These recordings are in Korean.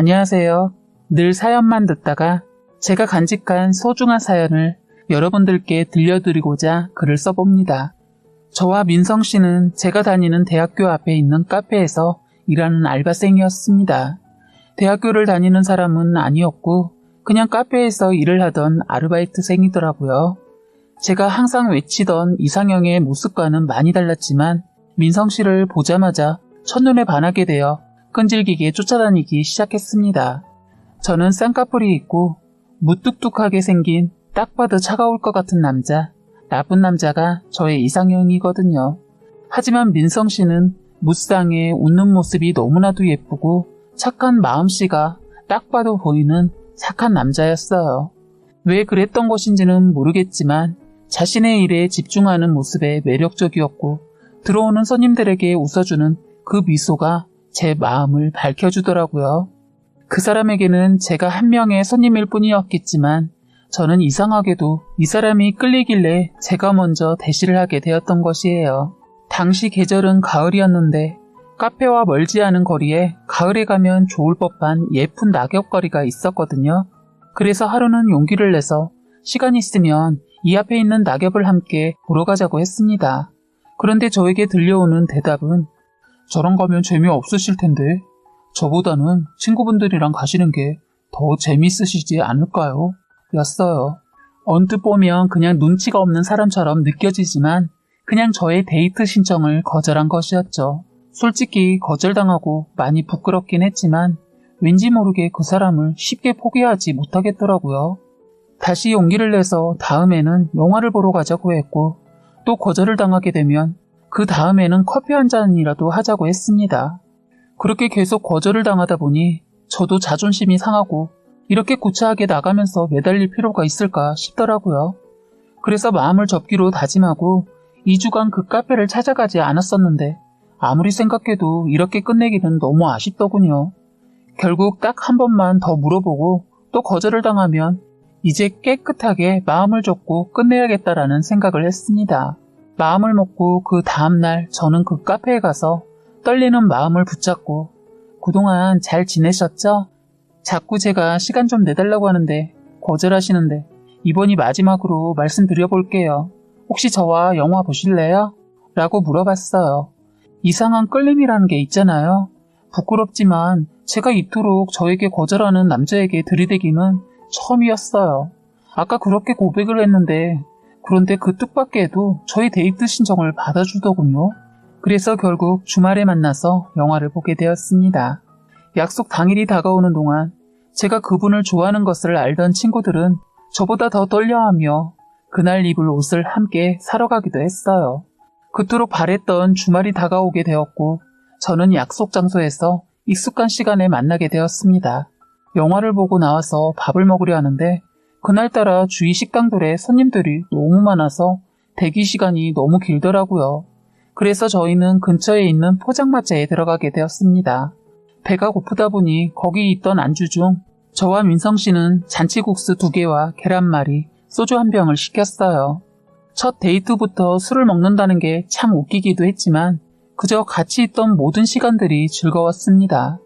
안녕하세요. 늘 사연만 듣다가 제가 간직한 소중한 사연을 여러분들께 들려드리고자 글을 써봅니다. 저와 민성 씨는 제가 다니는 대학교 앞에 있는 카페에서 일하는 알바생이었습니다. 대학교를 다니는 사람은 아니었고 그냥 카페에서 일을 하던 아르바이트생이더라고요. 제가 항상 외치던 이상형의 모습과는 많이 달랐지만 민성 씨를 보자마자 첫눈에 반하게 되어 끈질기게 쫓아다니기 시작했습니다. 저는 쌍꺼풀이 있고 무뚝뚝하게 생긴 딱 봐도 차가울 것 같은 남자, 나쁜 남자가 저의 이상형이거든요. 하지만 민성 씨는 무쌍에 웃는 모습이 너무나도 예쁘고 착한 마음씨가 딱 봐도 보이는 착한 남자였어요. 왜 그랬던 것인지는 모르겠지만 자신의 일에 집중하는 모습에 매력적이었고 들어오는 손님들에게 웃어주는 그 미소가 제 마음을 밝혀주더라고요. 그 사람에게는 제가 한 명의 손님일 뿐이었겠지만 저는 이상하게도 이 사람이 끌리길래 제가 먼저 대시를 하게 되었던 것이에요. 당시 계절은 가을이었는데 카페와 멀지 않은 거리에 가을에 가면 좋을 법한 예쁜 낙엽거리가 있었거든요. 그래서 하루는 용기를 내서 시간이 있으면 이 앞에 있는 낙엽을 함께 보러 가자고 했습니다. 그런데 저에게 들려오는 대답은 저랑 가면 재미없으실 텐데 저보다는 친구분들이랑 가시는 게 더 재미있으시지 않을까요? 였어요. 언뜻 보면 그냥 눈치가 없는 사람처럼 느껴지지만 그냥 저의 데이트 신청을 거절한 것이었죠. 솔직히 거절당하고 많이 부끄럽긴 했지만 왠지 모르게 그 사람을 쉽게 포기하지 못하겠더라고요. 다시 용기를 내서 다음에는 영화를 보러 가자고 했고 또 거절을 당하게 되면 그 다음에는 커피 한 잔이라도 하자고 했습니다. 그렇게 계속 거절을 당하다 보니 저도 자존심이 상하고 이렇게 구차하게 나가면서 매달릴 필요가 있을까 싶더라고요. 그래서 마음을 접기로 다짐하고 2주간 그 카페를 찾아가지 않았었는데 아무리 생각해도 이렇게 끝내기는 너무 아쉽더군요. 결국 딱 한 번만 더 물어보고 또 거절을 당하면 이제 깨끗하게 마음을 접고 끝내야겠다라는 생각을 했습니다. 마음을 먹고 그 다음날 저는 그 카페에 가서 떨리는 마음을 붙잡고 그동안 잘 지내셨죠? 자꾸 제가 시간 좀 내달라고 하는데 거절하시는데 이번이 마지막으로 말씀드려볼게요. 혹시 저와 영화 보실래요? 라고 물어봤어요. 이상한 끌림이라는 게 있잖아요. 부끄럽지만 제가 이토록 저에게 거절하는 남자에게 들이대기는 처음이었어요. 아까 그렇게 고백을 했는데 그런데 그 뜻밖에도 저희 데이트 신청을 받아주더군요. 그래서 결국 주말에 만나서 영화를 보게 되었습니다. 약속 당일이 다가오는 동안 제가 그분을 좋아하는 것을 알던 친구들은 저보다 더 떨려하며 그날 입을 옷을 함께 사러 가기도 했어요. 그토록 바랬던 주말이 다가오게 되었고 저는 약속 장소에서 익숙한 시간에 만나게 되었습니다. 영화를 보고 나와서 밥을 먹으려 하는데 그날따라 주위 식당들에 손님들이 너무 많아서 대기 시간이 너무 길더라고요. 그래서 저희는 근처에 있는 포장마차에 들어가게 되었습니다. 배가 고프다 보니 거기 있던 안주 중 저와 민성 씨는 잔치국수 2개와 계란말이, 소주 1병을 시켰어요. 첫 데이트부터 술을 먹는다는 게 참 웃기기도 했지만 그저 같이 있던 모든 시간들이 즐거웠습니다.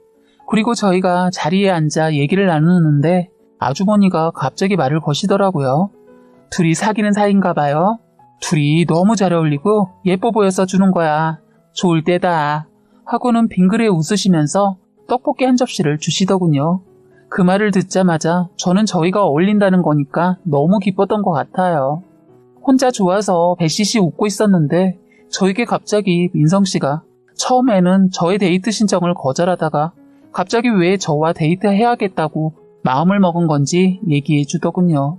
그리고 저희가 자리에 앉아 얘기를 나누는데 아주머니가 갑자기 말을 거시더라고요. 둘이 사귀는 사이인가 봐요. 둘이 너무 잘 어울리고 예뻐 보여서 주는 거야. 좋을 때다. 하고는 빙그레 웃으시면서 떡볶이 한 접시를 주시더군요. 그 말을 듣자마자 저는 저희가 어울린다는 거니까 너무 기뻤던 것 같아요. 혼자 좋아서 배시시 웃고 있었는데 저에게 갑자기 민성씨가 처음에는 저의 데이트 신청을 거절하다가 갑자기 왜 저와 데이트해야겠다고 마음을 먹은 건지 얘기해 주더군요.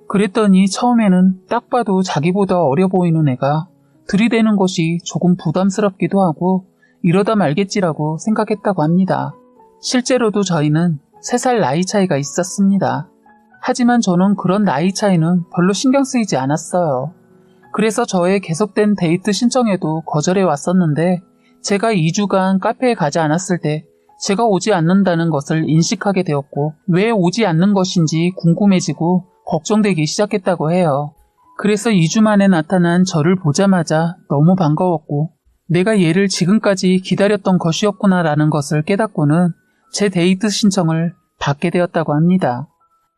그랬더니 처음에는 딱 봐도 자기보다 어려 보이는 애가 들이대는 것이 조금 부담스럽기도 하고 이러다 말겠지라고 생각했다고 합니다. 실제로도 저희는 3살 나이 차이가 있었습니다. 하지만 저는 그런 나이 차이는 별로 신경 쓰이지 않았어요. 그래서 저의 계속된 데이트 신청에도 거절해 왔었는데 제가 2주간 카페에 가지 않았을 때 제가 오지 않는다는 것을 인식하게 되었고 왜 오지 않는 것인지 궁금해지고 걱정되기 시작했다고 해요. 그래서 2주 만에 나타난 저를 보자마자 너무 반가웠고 내가 얘를 지금까지 기다렸던 것이었구나라는 것을 깨닫고는 제 데이트 신청을 받게 되었다고 합니다.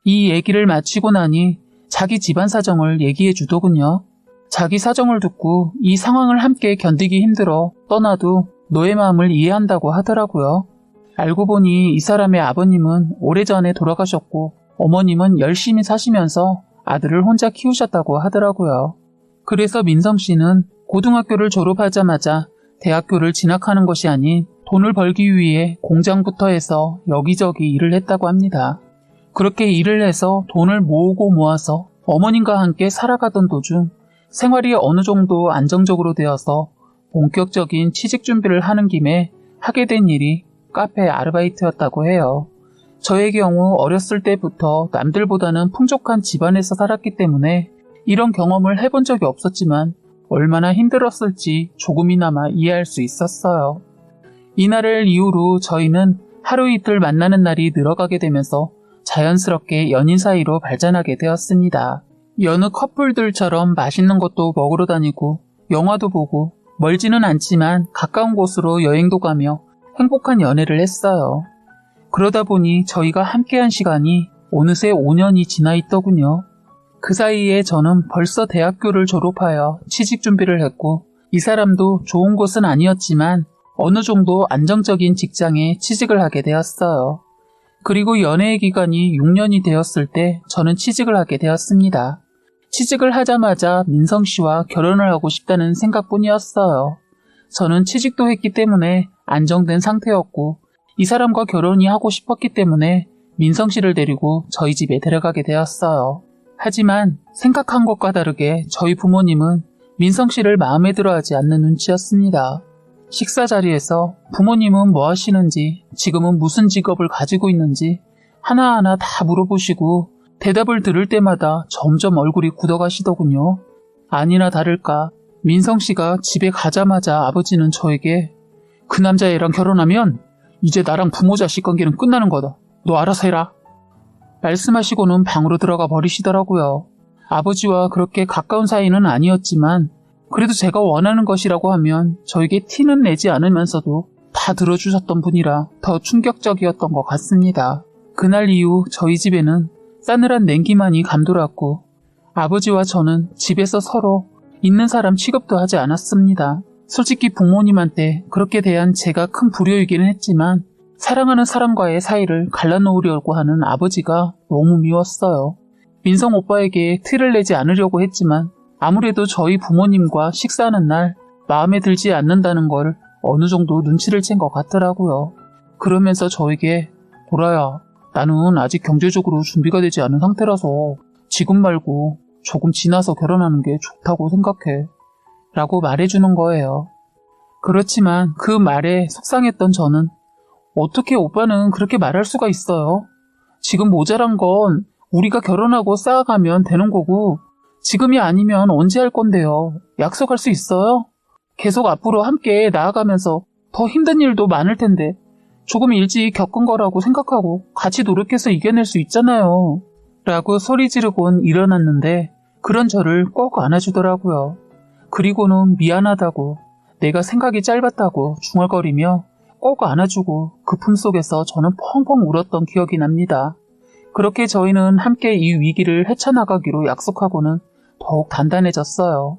이 얘기를 마치고 나니 자기 집안 사정을 얘기해 주더군요. 자기 사정을 듣고 이 상황을 함께 견디기 힘들어 떠나도 너의 마음을 이해한다고 하더라고요. 알고 보니 이 사람의 아버님은 오래전에 돌아가셨고 어머님은 열심히 사시면서 아들을 혼자 키우셨다고 하더라고요. 그래서 민성 씨는 고등학교를 졸업하자마자 대학교를 진학하는 것이 아닌 돈을 벌기 위해 공장부터 해서 여기저기 일을 했다고 합니다. 그렇게 일을 해서 돈을 모으고 모아서 어머님과 함께 살아가던 도중 생활이 어느 정도 안정적으로 되어서 본격적인 취직 준비를 하는 김에 하게 된 일이 카페 아르바이트였다고 해요. 저의 경우 어렸을 때부터 남들보다는 풍족한 집안에서 살았기 때문에 이런 경험을 해본 적이 없었지만 얼마나 힘들었을지 조금이나마 이해할 수 있었어요. 이날을 이후로 저희는 하루 이틀 만나는 날이 늘어가게 되면서 자연스럽게 연인 사이로 발전하게 되었습니다. 여느 커플들처럼 맛있는 것도 먹으러 다니고 영화도 보고 멀지는 않지만 가까운 곳으로 여행도 가며 행복한 연애를 했어요. 그러다 보니 저희가 함께한 시간이 어느새 5년이 지나 있더군요. 그 사이에 저는 벌써 대학교를 졸업하여 취직 준비를 했고 이 사람도 좋은 곳은 아니었지만 어느 정도 안정적인 직장에 취직을 하게 되었어요. 그리고 연애의 기간이 6년이 되었을 때 저는 취직을 하게 되었습니다. 취직을 하자마자 민성 씨와 결혼을 하고 싶다는 생각뿐이었어요. 저는 취직도 했기 때문에 안정된 상태였고 이 사람과 결혼이 하고 싶었기 때문에 민성 씨를 데리고 저희 집에 데려가게 되었어요. 하지만 생각한 것과 다르게 저희 부모님은 민성 씨를 마음에 들어하지 않는 눈치였습니다. 식사 자리에서 부모님은 뭐 하시는지, 지금은 무슨 직업을 가지고 있는지 하나하나 다 물어보시고 대답을 들을 때마다 점점 얼굴이 굳어가시더군요. 아니나 다를까 민성 씨가 집에 가자마자 아버지는 저에게 그 남자애랑 결혼하면 이제 나랑 부모 자식 관계는 끝나는 거다. 너 알아서 해라. 말씀하시고는 방으로 들어가 버리시더라고요. 아버지와 그렇게 가까운 사이는 아니었지만 그래도 제가 원하는 것이라고 하면 저에게 티는 내지 않으면서도 다 들어주셨던 분이라 더 충격적이었던 것 같습니다. 그날 이후 저희 집에는 싸늘한 냉기만이 감돌았고 아버지와 저는 집에서 서로 있는 사람 취급도 하지 않았습니다. 솔직히 부모님한테 그렇게 대한 제가 큰 불효이기는 했지만 사랑하는 사람과의 사이를 갈라놓으려고 하는 아버지가 너무 미웠어요. 민성 오빠에게 티를 내지 않으려고 했지만 아무래도 저희 부모님과 식사하는 날 마음에 들지 않는다는 걸 어느 정도 눈치를 챈 것 같더라고요. 그러면서 저에게 보라야, 나는 아직 경제적으로 준비가 되지 않은 상태라서 지금 말고 조금 지나서 결혼하는 게 좋다고 생각해 라고 말해주는 거예요. 그렇지만 그 말에 속상했던 저는 어떻게 오빠는 그렇게 말할 수가 있어요? 지금 모자란 건 우리가 결혼하고 쌓아가면 되는 거고 지금이 아니면 언제 할 건데요? 약속할 수 있어요? 계속 앞으로 함께 나아가면서 더 힘든 일도 많을 텐데 조금 일찍 겪은 거라고 생각하고 같이 노력해서 이겨낼 수 있잖아요. 라고 소리 지르곤 일어났는데 그런 저를 꼭 안아주더라고요. 그리고는 미안하다고 내가 생각이 짧았다고 중얼거리며 꼭 안아주고 그 품속에서 저는 펑펑 울었던 기억이 납니다. 그렇게 저희는 함께 이 위기를 헤쳐나가기로 약속하고는 더욱 단단해졌어요.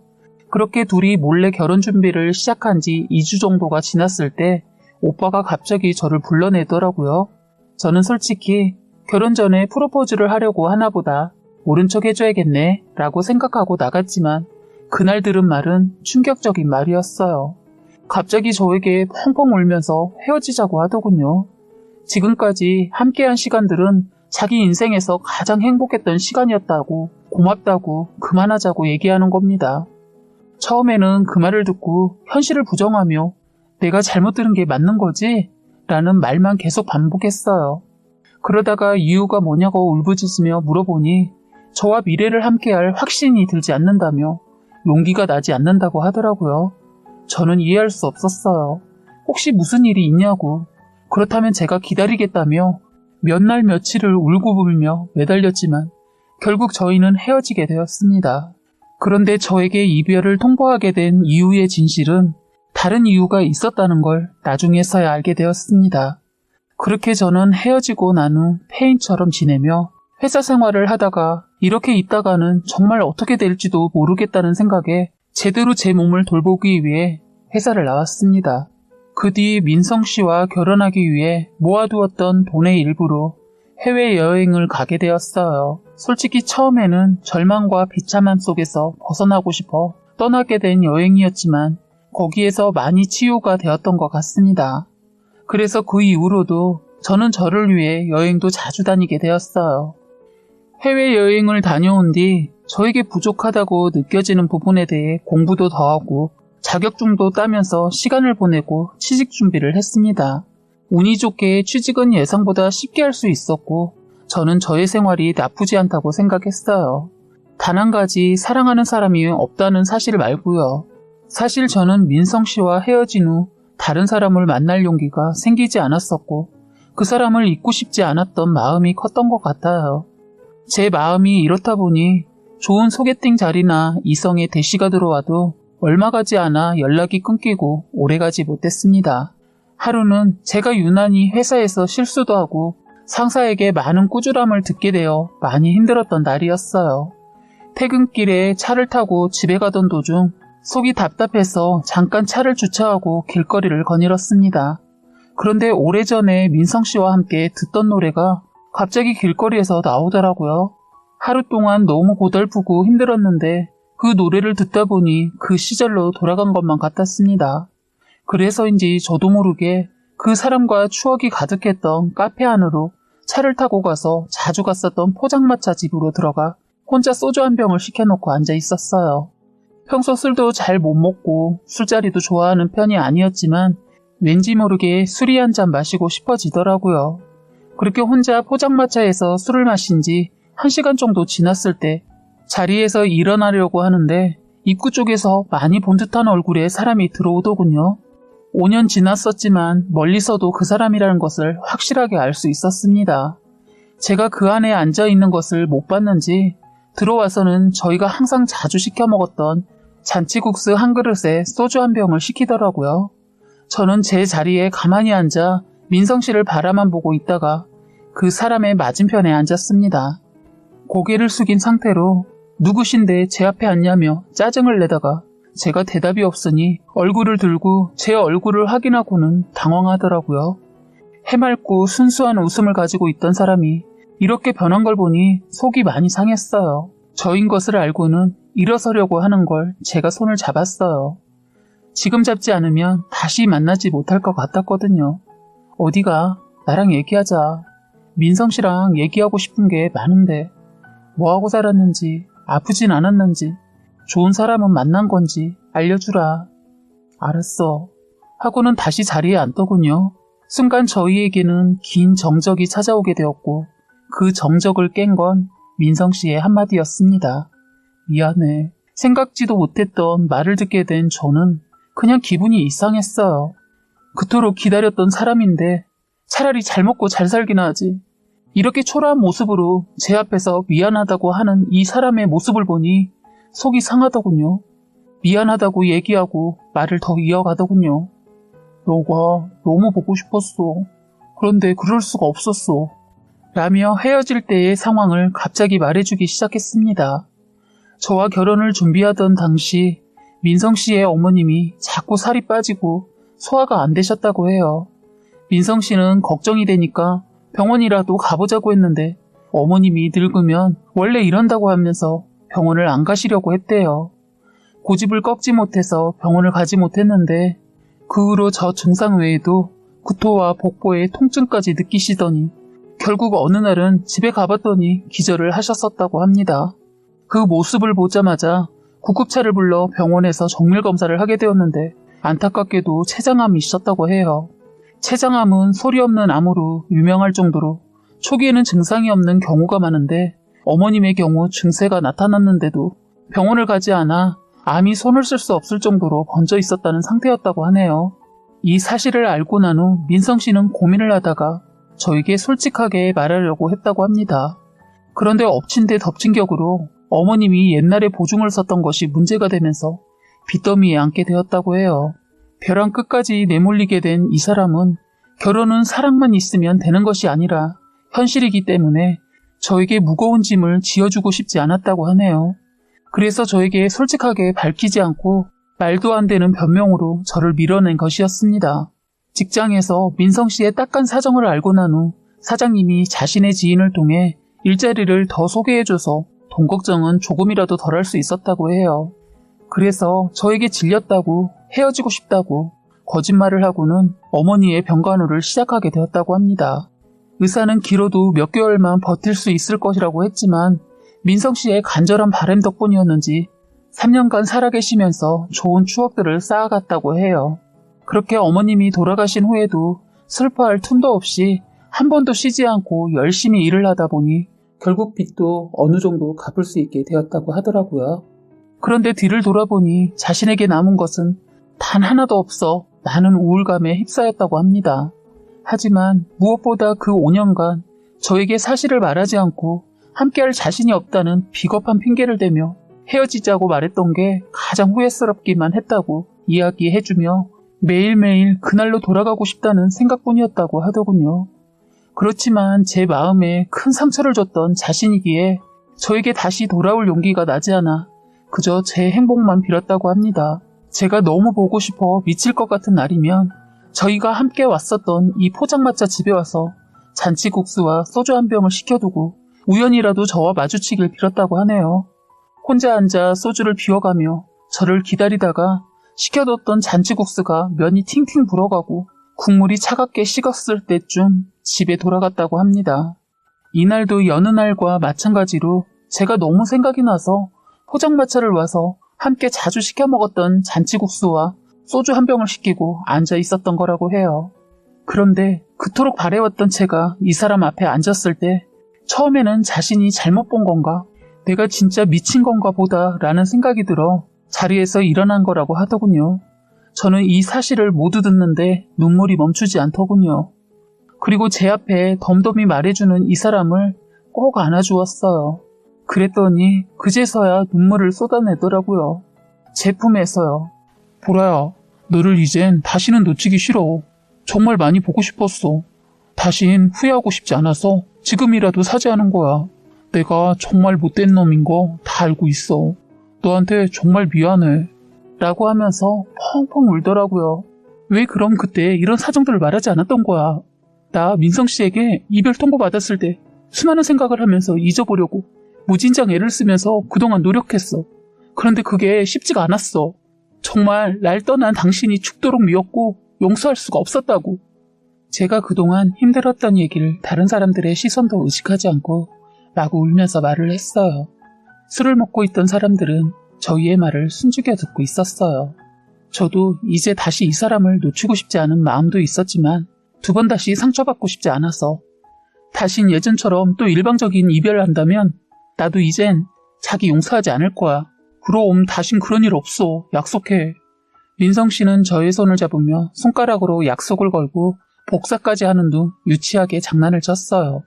그렇게 둘이 몰래 결혼 준비를 시작한 지 2주 정도가 지났을 때 오빠가 갑자기 저를 불러내더라고요. 저는 솔직히 결혼 전에 프로포즈를 하려고 하나 보다 모른 척 해줘야겠네 라고 생각하고 나갔지만 그날 들은 말은 충격적인 말이었어요. 갑자기 저에게 펑펑 울면서 헤어지자고 하더군요. 지금까지 함께한 시간들은 자기 인생에서 가장 행복했던 시간이었다고 고맙다고 그만하자고 얘기하는 겁니다. 처음에는 그 말을 듣고 현실을 부정하며 내가 잘못 들은 게 맞는 거지? 라는 말만 계속 반복했어요. 그러다가 이유가 뭐냐고 울부짖으며 물어보니 저와 미래를 함께할 확신이 들지 않는다며 용기가 나지 않는다고 하더라고요. 저는 이해할 수 없었어요. 혹시 무슨 일이 있냐고. 그렇다면 제가 기다리겠다며 몇 날 며칠을 울고불며 매달렸지만 결국 저희는 헤어지게 되었습니다. 그런데 저에게 이별을 통보하게 된 이유의 진실은 다른 이유가 있었다는 걸 나중에서야 알게 되었습니다. 그렇게 저는 헤어지고 난 후 폐인처럼 지내며 회사 생활을 하다가 이렇게 있다가는 정말 어떻게 될지도 모르겠다는 생각에 제대로 제 몸을 돌보기 위해 회사를 나왔습니다. 그 뒤 민성 씨와 결혼하기 위해 모아두었던 돈의 일부로 해외여행을 가게 되었어요. 솔직히 처음에는 절망과 비참함 속에서 벗어나고 싶어 떠나게 된 여행이었지만 거기에서 많이 치유가 되었던 것 같습니다. 그래서 그 이후로도 저는 저를 위해 여행도 자주 다니게 되었어요. 해외여행을 다녀온 뒤 저에게 부족하다고 느껴지는 부분에 대해 공부도 더 하고 자격증도 따면서 시간을 보내고 취직 준비를 했습니다. 운이 좋게 취직은 예상보다 쉽게 할 수 있었고 저는 저의 생활이 나쁘지 않다고 생각했어요. 단 한 가지 사랑하는 사람이 없다는 사실 말고요. 사실 저는 민성 씨와 헤어진 후 다른 사람을 만날 용기가 생기지 않았었고 그 사람을 잊고 싶지 않았던 마음이 컸던 것 같아요. 제 마음이 이렇다 보니 좋은 소개팅 자리나 이성의 대시가 들어와도 얼마 가지 않아 연락이 끊기고 오래가지 못했습니다. 하루는 제가 유난히 회사에서 실수도 하고 상사에게 많은 꾸지람을 듣게 되어 많이 힘들었던 날이었어요. 퇴근길에 차를 타고 집에 가던 도중 속이 답답해서 잠깐 차를 주차하고 길거리를 거닐었습니다. 그런데 오래전에 민성 씨와 함께 듣던 노래가 갑자기 길거리에서 나오더라고요. 하루 동안 너무 고달프고 힘들었는데 그 노래를 듣다 보니 그 시절로 돌아간 것만 같았습니다. 그래서인지 저도 모르게 그 사람과 추억이 가득했던 카페 안으로 차를 타고 가서 자주 갔었던 포장마차 집으로 들어가 혼자 소주 한 병을 시켜놓고 앉아 있었어요. 평소 술도 잘 못 먹고 술자리도 좋아하는 편이 아니었지만 왠지 모르게 술이 한 잔 마시고 싶어지더라고요. 그렇게 혼자 포장마차에서 술을 마신 지 1시간 정도 지났을 때 자리에서 일어나려고 하는데 입구 쪽에서 많이 본 듯한 얼굴에 사람이 들어오더군요. 5년 지났었지만 멀리서도 그 사람이라는 것을 확실하게 알 수 있었습니다. 제가 그 안에 앉아있는 것을 못 봤는지 들어와서는 저희가 항상 자주 시켜 먹었던 잔치국수 한 그릇에 소주 한 병을 시키더라고요. 저는 제 자리에 가만히 앉아 민성 씨를 바라만 보고 있다가 그 사람의 맞은편에 앉았습니다. 고개를 숙인 상태로 누구신데 제 앞에 앉냐며 짜증을 내다가 제가 대답이 없으니 얼굴을 들고 제 얼굴을 확인하고는 당황하더라고요. 해맑고 순수한 웃음을 가지고 있던 사람이 이렇게 변한 걸 보니 속이 많이 상했어요. 저인 것을 알고는 일어서려고 하는 걸 제가 손을 잡았어요. 지금 잡지 않으면 다시 만나지 못할 것 같았거든요. 어디가? 나랑 얘기하자. 민성 씨랑 얘기하고 싶은 게 많은데 뭐하고 살았는지, 아프진 않았는지, 좋은 사람은 만난 건지 알려주라. 알았어. 하고는 다시 자리에 앉더군요. 순간 저희에게는 긴 정적이 찾아오게 되었고 그 정적을 깬 건 민성 씨의 한마디였습니다. 미안해. 생각지도 못했던 말을 듣게 된 저는 그냥 기분이 이상했어요. 그토록 기다렸던 사람인데 차라리 잘 먹고 잘 살기나 하지. 이렇게 초라한 모습으로 제 앞에서 미안하다고 하는 이 사람의 모습을 보니 속이 상하더군요. 미안하다고 얘기하고 말을 더 이어가더군요. 너가 너무 보고 싶었어. 그런데 그럴 수가 없었어. 라며 헤어질 때의 상황을 갑자기 말해주기 시작했습니다. 저와 결혼을 준비하던 당시 민성 씨의 어머님이 자꾸 살이 빠지고 소화가 안 되셨다고 해요. 민성 씨는 걱정이 되니까 병원이라도 가보자고 했는데 어머님이 늙으면 원래 이런다고 하면서 병원을 안 가시려고 했대요. 고집을 꺾지 못해서 병원을 가지 못했는데 그 후로 저 증상 외에도 구토와 복부에 통증까지 느끼시더니 결국 어느 날은 집에 가봤더니 기절을 하셨었다고 합니다. 그 모습을 보자마자 구급차를 불러 병원에서 정밀검사를 하게 되었는데 안타깝게도 췌장암이 있었다고 해요. 췌장암은 소리 없는 암으로 유명할 정도로 초기에는 증상이 없는 경우가 많은데 어머님의 경우 증세가 나타났는데도 병원을 가지 않아 암이 손을 쓸 수 없을 정도로 번져 있었다는 상태였다고 하네요. 이 사실을 알고 난 후 민성 씨는 고민을 하다가 저에게 솔직하게 말하려고 했다고 합니다. 그런데 엎친 데 덮친 격으로 어머님이 옛날에 보증을 썼던 것이 문제가 되면서 빚더미에 앉게 되었다고 해요. 벼랑 끝까지 내몰리게 된 이 사람은 결혼은 사랑만 있으면 되는 것이 아니라 현실이기 때문에 저에게 무거운 짐을 지어주고 싶지 않았다고 하네요. 그래서 저에게 솔직하게 밝히지 않고 말도 안 되는 변명으로 저를 밀어낸 것이었습니다. 직장에서 민성 씨의 딱한 사정을 알고 난 후 사장님이 자신의 지인을 통해 일자리를 더 소개해줘서 돈 걱정은 조금이라도 덜 할 수 있었다고 해요. 그래서 저에게 질렸다고 헤어지고 싶다고 거짓말을 하고는 어머니의 병간호를 시작하게 되었다고 합니다. 의사는 길어도 몇 개월만 버틸 수 있을 것이라고 했지만 민성 씨의 간절한 바람 덕분이었는지 3년간 살아계시면서 좋은 추억들을 쌓아갔다고 해요. 그렇게 어머님이 돌아가신 후에도 슬퍼할 틈도 없이 한 번도 쉬지 않고 열심히 일을 하다 보니 결국 빚도 어느 정도 갚을 수 있게 되었다고 하더라고요. 그런데 뒤를 돌아보니 자신에게 남은 것은 단 하나도 없어 많은 우울감에 휩싸였다고 합니다. 하지만 무엇보다 그 5년간 저에게 사실을 말하지 않고 함께할 자신이 없다는 비겁한 핑계를 대며 헤어지자고 말했던 게 가장 후회스럽기만 했다고 이야기해주며 매일매일 그날로 돌아가고 싶다는 생각뿐이었다고 하더군요. 그렇지만 제 마음에 큰 상처를 줬던 자신이기에 저에게 다시 돌아올 용기가 나지 않아 그저 제 행복만 빌었다고 합니다. 제가 너무 보고 싶어 미칠 것 같은 날이면 저희가 함께 왔었던 이 포장마차 집에 와서 잔치국수와 소주 한 병을 시켜두고 우연이라도 저와 마주치길 빌었다고 하네요. 혼자 앉아 소주를 비워가며 저를 기다리다가 시켜뒀던 잔치국수가 면이 팅팅 불어가고 국물이 차갑게 식었을 때쯤 집에 돌아갔다고 합니다. 이날도 여느 날과 마찬가지로 제가 너무 생각이 나서 포장마차를 와서 함께 자주 시켜 먹었던 잔치국수와 소주 한 병을 시키고 앉아 있었던 거라고 해요. 그런데 그토록 바래왔던 제가 이 사람 앞에 앉았을 때 처음에는 자신이 잘못 본 건가, 내가 진짜 미친 건가 보다 라는 생각이 들어 자리에서 일어난 거라고 하더군요. 저는 이 사실을 모두 듣는데 눈물이 멈추지 않더군요. 그리고 제 앞에 덤덤히 말해주는 이 사람을 꼭 안아주었어요. 그랬더니 그제서야 눈물을 쏟아내더라고요. 제 품에서요. 보라야, 너를 이젠 다시는 놓치기 싫어. 정말 많이 보고 싶었어. 다신 후회하고 싶지 않아서 지금이라도 사죄하는 거야. 내가 정말 못된 놈인 거 다 알고 있어. 너한테 정말 미안해. 라고 하면서 펑펑 울더라고요. 왜 그럼 그때 이런 사정들을 말하지 않았던 거야. 나 민성 씨에게 이별 통보 받았을 때 수많은 생각을 하면서 잊어보려고 무진장 애를 쓰면서 그동안 노력했어. 그런데 그게 쉽지가 않았어. 정말 날 떠난 당신이 죽도록 미웠고 용서할 수가 없었다고. 제가 그동안 힘들었던 얘기를 다른 사람들의 시선도 의식하지 않고 마구 울면서 말을 했어요. 술을 먹고 있던 사람들은 저희의 말을 숨죽여 듣고 있었어요. 저도 이제 다시 이 사람을 놓치고 싶지 않은 마음도 있었지만 두 번 다시 상처받고 싶지 않아서 다신 예전처럼 또 일방적인 이별을 한다면 나도 이젠 자기 용서하지 않을 거야. 그럼 다신 그런 일 없어. 약속해. 민성 씨는 저의 손을 잡으며 손가락으로 약속을 걸고 복사까지 하는 둥 유치하게 장난을 쳤어요.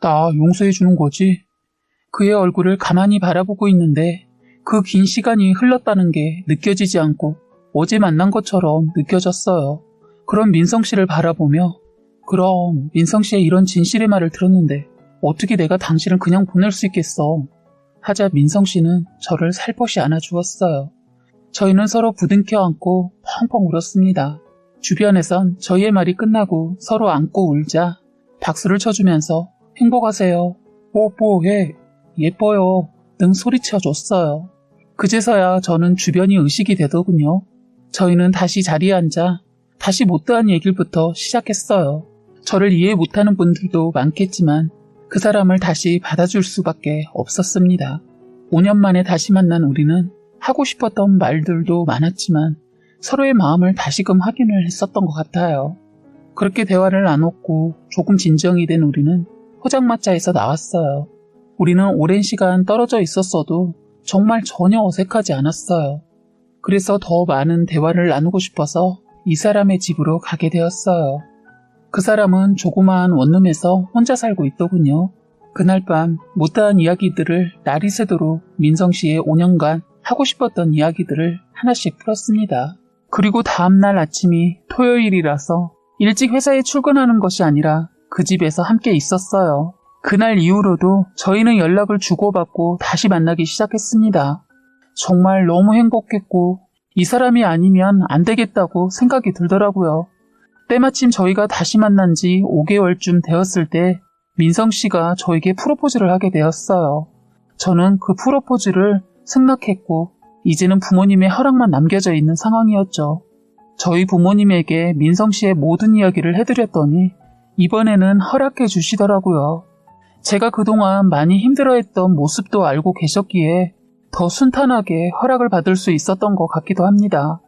나 용서해 주는 거지? 그의 얼굴을 가만히 바라보고 있는데 그 긴 시간이 흘렀다는 게 느껴지지 않고 어제 만난 것처럼 느껴졌어요. 그런 민성 씨를 바라보며 그럼 민성 씨의 이런 진실의 말을 들었는데 어떻게 내가 당신을 그냥 보낼 수 있겠어? 하자 민성 씨는 저를 살포시 안아주었어요. 저희는 서로 부둥켜 안고 펑펑 울었습니다. 주변에선 저희의 말이 끝나고 서로 안고 울자 박수를 쳐주면서 행복하세요. 뽀뽀해. 예뻐요. 등 소리쳐줬어요. 그제서야 저는 주변이 의식이 되더군요. 저희는 다시 자리에 앉아 다시 못다한 얘기부터 시작했어요. 저를 이해 못하는 분들도 많겠지만 그 사람을 다시 받아줄 수밖에 없었습니다. 5년 만에 다시 만난 우리는 하고 싶었던 말들도 많았지만 서로의 마음을 다시금 확인을 했었던 것 같아요. 그렇게 대화를 나눴고 조금 진정이 된 우리는 포장마차에서 나왔어요. 우리는 오랜 시간 떨어져 있었어도 정말 전혀 어색하지 않았어요. 그래서 더 많은 대화를 나누고 싶어서 이 사람의 집으로 가게 되었어요. 그 사람은 조그마한 원룸에서 혼자 살고 있더군요. 그날 밤 못다한 이야기들을 날이 새도록 민성 씨의 5년간 하고 싶었던 이야기들을 하나씩 풀었습니다. 그리고 다음날 아침이 토요일이라서 일찍 회사에 출근하는 것이 아니라 그 집에서 함께 있었어요. 그날 이후로도 저희는 연락을 주고받고 다시 만나기 시작했습니다. 정말 너무 행복했고 이 사람이 아니면 안 되겠다고 생각이 들더라고요. 때마침 저희가 다시 만난 지 5개월쯤 되었을 때 민성 씨가 저에게 프로포즈를 하게 되었어요. 저는 그 프로포즈를 승낙했고 이제는 부모님의 허락만 남겨져 있는 상황이었죠. 저희 부모님에게 민성 씨의 모든 이야기를 해드렸더니 이번에는 허락해 주시더라고요. 제가 그동안 많이 힘들어했던 모습도 알고 계셨기에 더 순탄하게 허락을 받을 수 있었던 것 같기도 합니다.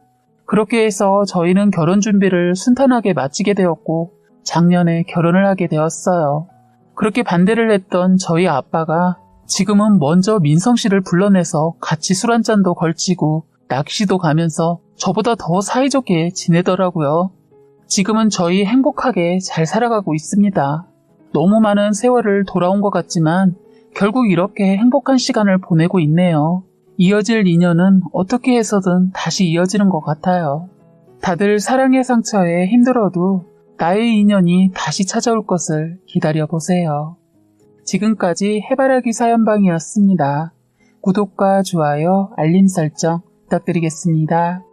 그렇게 해서 저희는 결혼 준비를 순탄하게 마치게 되었고 작년에 결혼을 하게 되었어요. 그렇게 반대를 했던 저희 아빠가 지금은 먼저 민성 씨를 불러내서 같이 술 한잔도 걸치고 낚시도 가면서 저보다 더 사이좋게 지내더라고요. 지금은 저희 행복하게 잘 살아가고 있습니다. 너무 많은 세월을 돌아온 것 같지만 결국 이렇게 행복한 시간을 보내고 있네요. 이어질 인연은 어떻게 해서든 다시 이어지는 것 같아요. 다들 사랑의 상처에 힘들어도 나의 인연이 다시 찾아올 것을 기다려보세요. 지금까지 해바라기 사연방이었습니다. 구독과 좋아요, 알림 설정 부탁드리겠습니다.